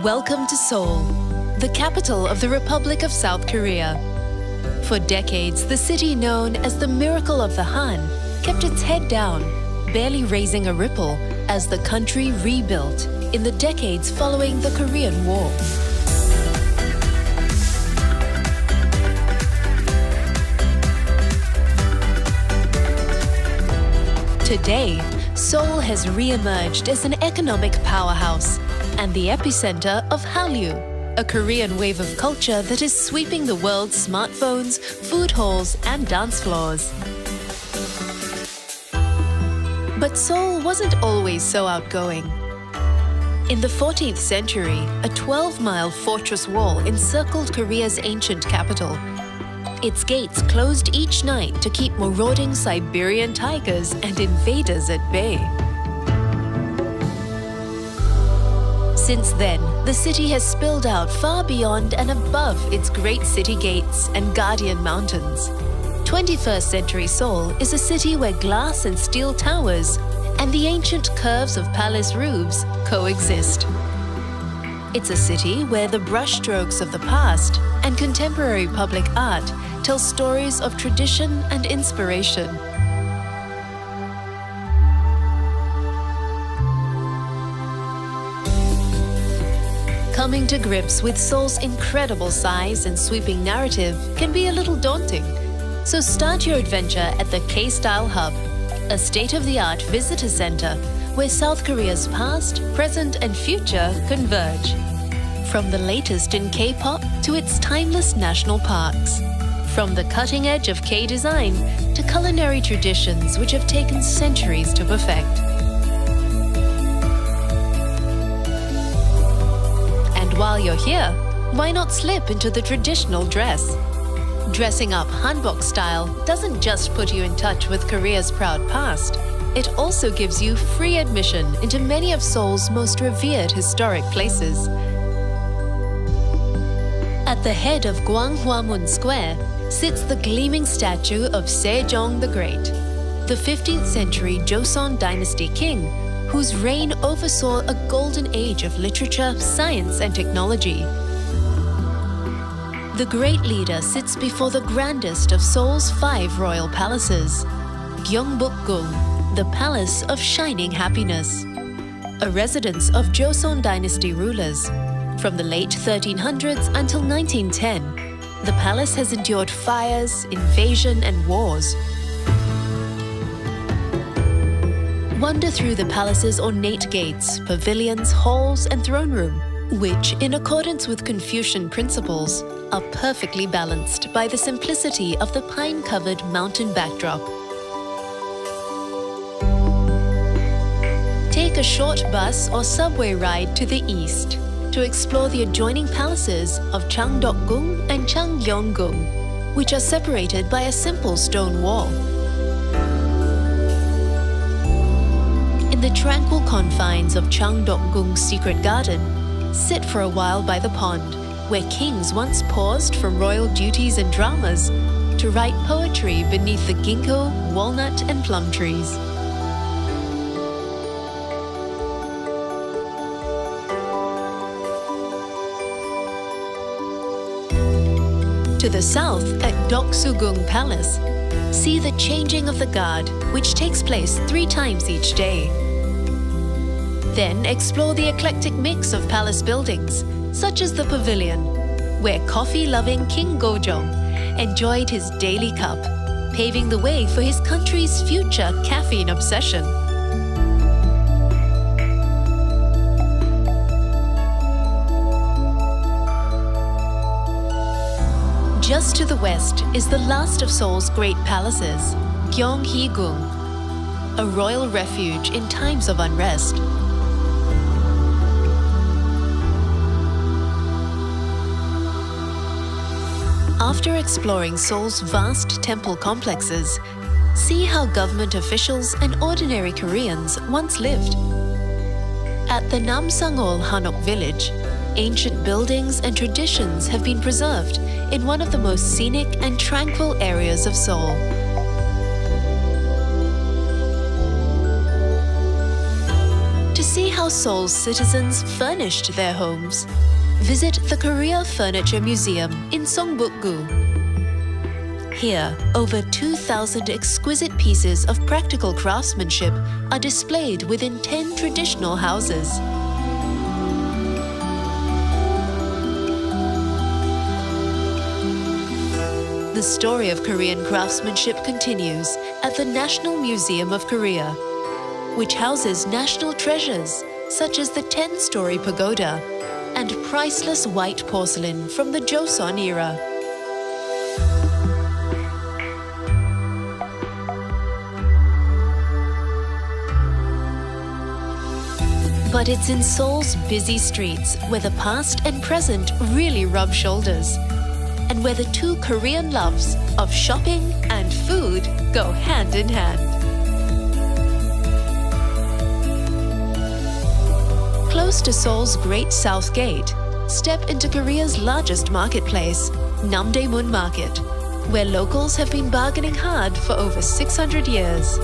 Welcome to Seoul, the capital of the Republic of South Korea. For decades, the city known as the Miracle of the Han kept its head down, barely raising a ripple as the country rebuilt in the decades following the Korean War. Today, Seoul has re-emerged as an economic powerhouse and the epicenter of Hallyu, a Korean wave of culture that is sweeping the world's smartphones, food halls, and dance floors. But Seoul wasn't always so outgoing. In the 14th century, a 12-mile fortress wall encircled Korea's ancient capital. Its gates closed each night to keep marauding Siberian tigers and invaders at bay. Since then, the city has spilled out far beyond and above its great city gates and guardian mountains. 21st century Seoul is a city where glass and steel towers and the ancient curves of palace roofs coexist. It's a city where the brushstrokes of the past and contemporary public art tell stories of tradition and inspiration. Coming to grips with Seoul's incredible size and sweeping narrative can be a little daunting. So start your adventure at the K-Style Hub, a state-of-the-art visitor center where South Korea's past, present, and future converge. From the latest in K-pop to its timeless national parks. From the cutting edge of K-design to culinary traditions which have taken centuries to perfect. And while you're here, why not slip into the traditional dress? Dressing up hanbok style doesn't just put you in touch with Korea's proud past, it also gives you free admission into many of Seoul's most revered historic places. At the head of Gwanghwamun Square sits the gleaming statue of Sejong the Great, the 15th century Joseon dynasty king whose reign oversaw a golden age of literature, science, and technology. The great leader sits before the grandest of Seoul's 5 royal palaces, Gyeongbokgung, the Palace of Shining Happiness, a residence of Joseon dynasty rulers. From the late 1300s until 1910, the palace has endured fires, invasion, and wars. Wander through the palace's ornate gates, pavilions, halls, and throne room, which, in accordance with Confucian principles, are perfectly balanced by the simplicity of the pine-covered mountain backdrop. Take a short bus or subway ride to the east to explore the adjoining palaces of Gyeongbokgung and Gyeongbokgung, which are separated by a simple stone wall. In the tranquil confines of Gyeongbokgung's secret garden, sit for a while by the pond, where kings once paused from royal duties and dramas to write poetry beneath the ginkgo, walnut, and plum trees. To the south, at Gyeongbokgung Palace, see the changing of the guard, which takes place 3 times each day. Then explore the eclectic mix of palace buildings, such as the pavilion, where coffee-loving King Gojong enjoyed his daily cup, paving the way for his country's future caffeine obsession. Just to the west is the last of Seoul's great palaces, Gyeongbokgung, a royal refuge in times of unrest. After exploring Seoul's vast temple complexes, see how government officials and ordinary Koreans once lived. At the Namsangol Hanok village, ancient buildings and traditions have been preserved in one of the most scenic and tranquil areas of Seoul. To see how Seoul's citizens furnished their homes. Visit the Korea Furniture Museum in Gyeongbokgung. Here, over 2,000 exquisite pieces of practical craftsmanship are displayed within 10 traditional houses. The story of Korean craftsmanship continues at the National Museum of Korea, which houses national treasures such as the 10-story pagoda and priceless white porcelain from the Joseon era. But it's in Seoul's busy streets where the past and present really rub shoulders, and where the two Korean loves of shopping and food go hand in hand. Close to Seoul's Great South Gate, step into Korea's largest marketplace, Namdaemun Market, where locals have been bargaining hard for over 600 years.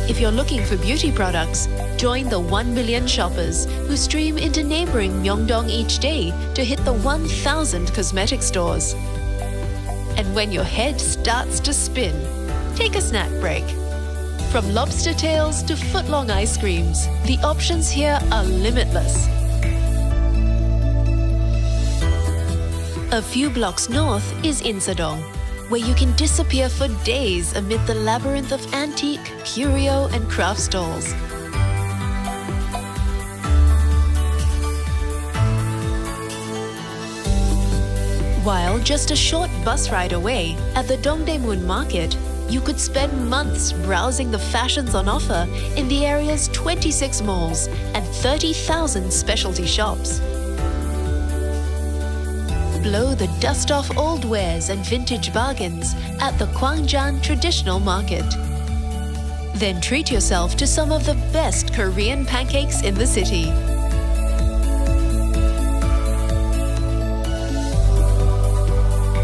If you're looking for beauty products, join the 1 million shoppers who stream into neighboring Myeongdong each day to hit the 1,000 cosmetic stores. And when your head starts to spin, take a snack break. From lobster tails to foot-long ice creams, the options here are limitless. A few blocks north is Insadong, where you can disappear for days amid the labyrinth of antique, curio, and craft stalls. While just a short bus ride away at the Dongdaemun Market, you could spend months browsing the fashions on offer in the area's 26 malls and 30,000 specialty shops. Blow the dust off old wares and vintage bargains at the Gwangjang Traditional Market. Then treat yourself to some of the best Korean pancakes in the city.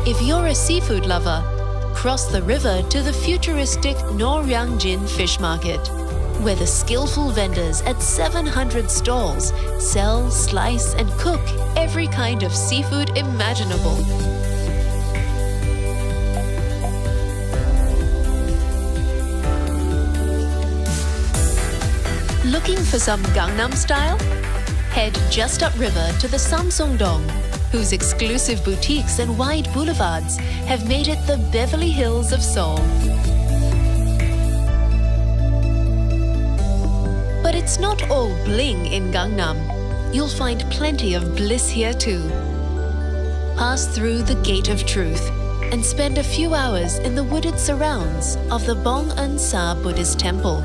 If you're a seafood lover, cross the river to the futuristic Noryangjin Fish Market, where the skillful vendors at 700 stalls sell, slice, and cook every kind of seafood imaginable. Looking for some Gangnam style? Head just upriver to the Samsung-dong, whose exclusive boutiques and wide boulevards have made it the Beverly Hills of Seoul. But it's not all bling in Gangnam. You'll find plenty of bliss here too. Pass through the Gate of Truth and spend a few hours in the wooded surrounds of the Bong-eun-sa Buddhist Temple,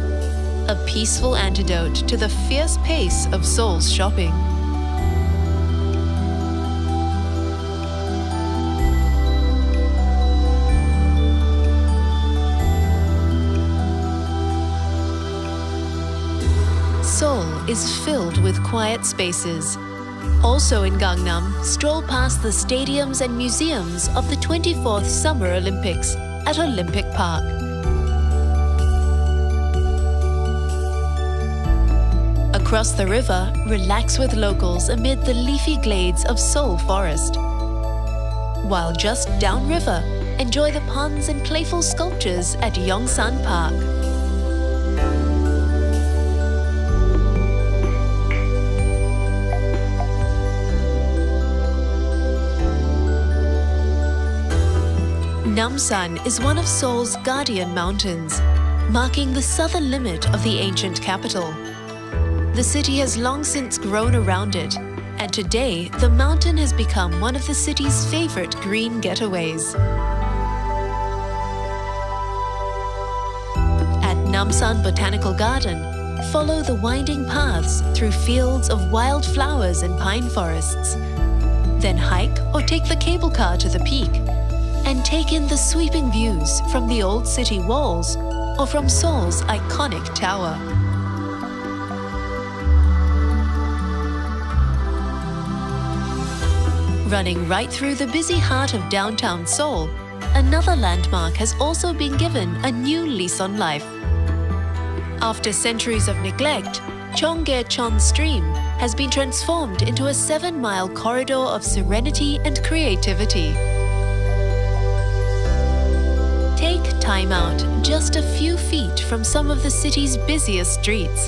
a peaceful antidote to the fierce pace of Seoul's shopping. Seoul is filled with quiet spaces. Also in Gangnam, stroll past the stadiums and museums of the 24th Summer Olympics at Olympic Park. Across the river, relax with locals amid the leafy glades of Seoul Forest. While just downriver, enjoy the ponds and playful sculptures at Yongsan Park. Namsan is one of Seoul's guardian mountains, marking the southern limit of the ancient capital. The city has long since grown around it, and today the mountain has become one of the city's favorite green getaways. At Namsan Botanical Garden, follow the winding paths through fields of wild flowers and pine forests. Then hike or take the cable car to the peak, and take in the sweeping views from the old city walls or from Seoul's iconic tower. Running right through the busy heart of downtown Seoul, another landmark has also been given a new lease on life. After centuries of neglect, Cheonggyecheon Stream has been transformed into a 7-mile corridor of serenity and creativity. Take time out just a few feet from some of the city's busiest streets.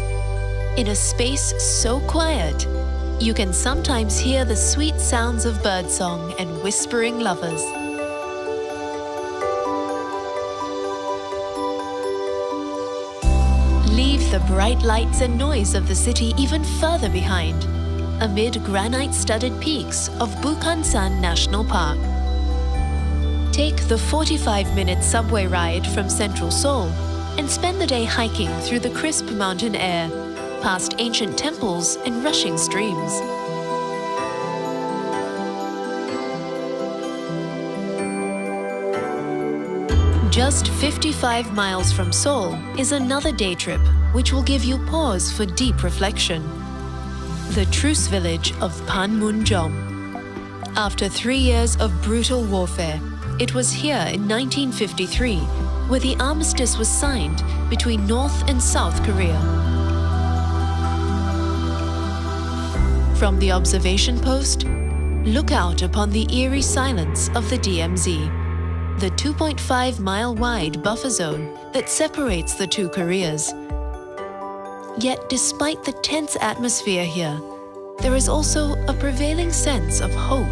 In a space so quiet, you can sometimes hear the sweet sounds of birdsong and whispering lovers. Leave the bright lights and noise of the city even further behind, amid granite-studded peaks of Bukhansan National Park. Take the 45-minute subway ride from central Seoul and spend the day hiking through the crisp mountain air, past ancient temples and rushing streams. Just 55 miles from Seoul is another day trip which will give you pause for deep reflection. The truce village of Panmunjom. After 3 years of brutal warfare, it was here in 1953 where the armistice was signed between North and South Korea. From the observation post, look out upon the eerie silence of the DMZ, the 2.5-mile-wide buffer zone that separates the two Koreas. Yet despite the tense atmosphere here, there is also a prevailing sense of hope.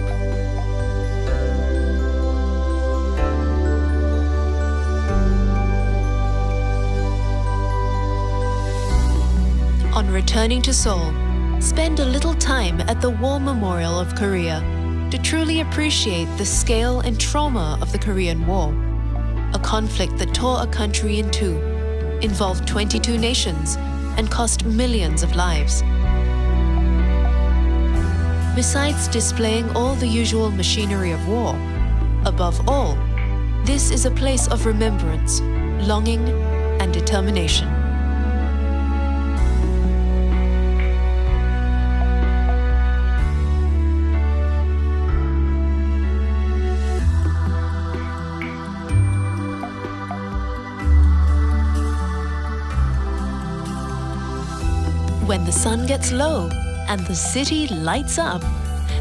On returning to Seoul, spend a little time at the War Memorial of Korea to truly appreciate the scale and trauma of the Korean War, a conflict that tore a country in two, involved 22 nations, and cost millions of lives. Besides displaying all the usual machinery of war, above all, this is a place of remembrance, longing, and determination. When the sun gets low and the city lights up,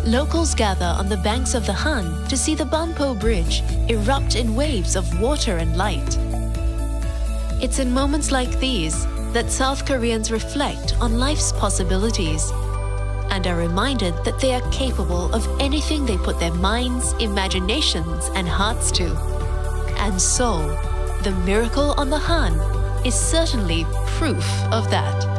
locals gather on the banks of the Han to see the Banpo Bridge erupt in waves of water and light. It's in moments like these that South Koreans reflect on life's possibilities and are reminded that they are capable of anything they put their minds, imaginations, and hearts to. And Seoul, the miracle on the Han, is certainly proof of that.